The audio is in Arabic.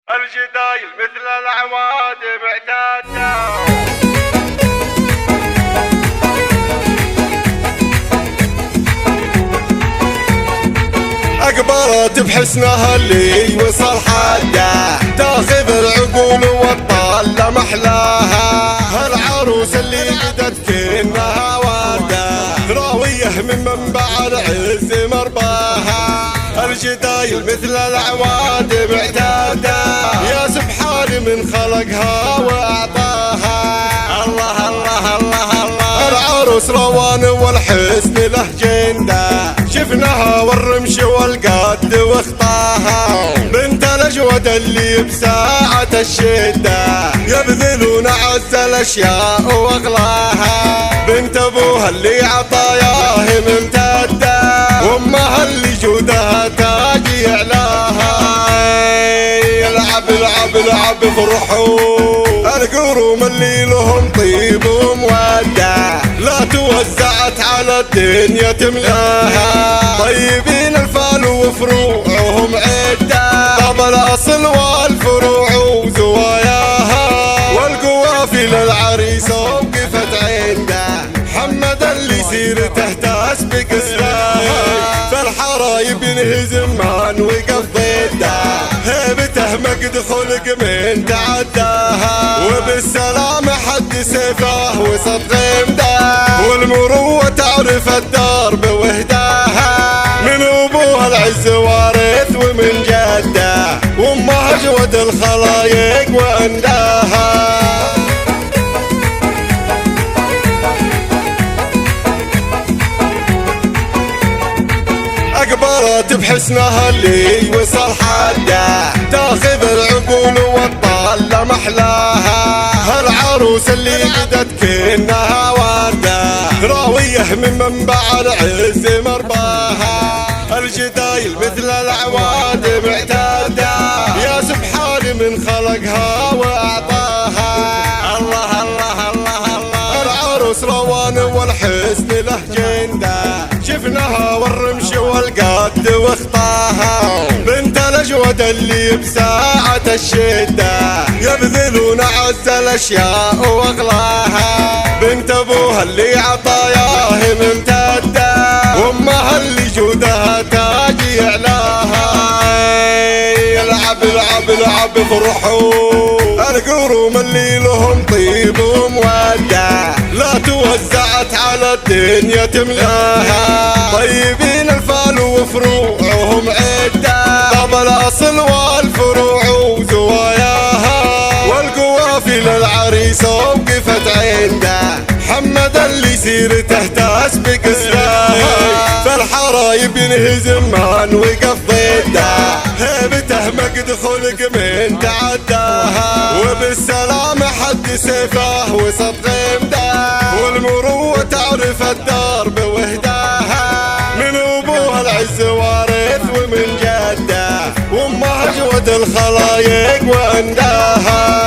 الجدايل مثل الأعواد معتادة. أقبلت بحسنها اللي وصل حده، تاخذ العقول والطالة محلاها. هالعروس اللي بدت كأنها وردة، راوية من منبع العز مرباها. الجدايل مثل الأعواد معتادة، يا سبحان من خلقها وأعطاها. الله الله الله الله، العروس روان والحسن له جنده، شفناها والرمش والقد واخطاها. بنت الأجود اللي بساعة الشدة، يبذلون أعز الأشياء وأغلاها. بنت أبوها اللي عطاياه ممتدة، وأمها اللي جودها تاج يعلاها. العب العب العب فرحوا، القروم اللي لهم طيب ومودة، لا توزعت على الدنيا تملاها. طيبين الفال وفروعهم عدة، طب الأصل والفروع وزواياها. والقوافل العريس وقفت عنده، محمد اللي سيرته تسبق السلاها. فالحرايب ينهزم من وقف ضده، هيبته مقد خلق من تعداها. وبالسلام حد سيفه وسط غمده، والمروة تعرف الدرب وهداها. من ابوها العز وارث ومن جده، وامها اجود الخلايق وانداها. أقبلت بحسنها اللي وصل حده، تاخذ العقول والطالة محلاها. هالعروس اللي بدت كأنها وردة، راوية من منبع العز مرباها. الجدايل مثل الأعواد معتادة، يا سبحان من خلقها وأعطاها. الله الله الله الله، العروس روان والحسن له جنده، شفناها والرمش والقد واخطاها. بنت الأجود اللي بساعة الشدة، يبذلون أعز الأشياء وأغلاها. بنت أبوها اللي عطاياه ممتدة، وأمها اللي جودها تاج يعلاها. العب العب العب فرحوا، القروم اللي لهم طيب ومودة، لا توزعت على الدنيا تملاها. طيبين الفال وفروعهم عدة، طب الأصل والفروع وزواياها. والقوافل العريس وقفت عنده، محمد اللي سيرته تسبق السلاها. فالحرايب ينهزم من وقف ضده، هيبته مقد خلق من تعداها. وبالسلام حد سيفه وسط غمده، والمروة تعرف الدرب وهداها. من ابوها العز وارث ومن جده، وامها اجود الخلايق وانداها.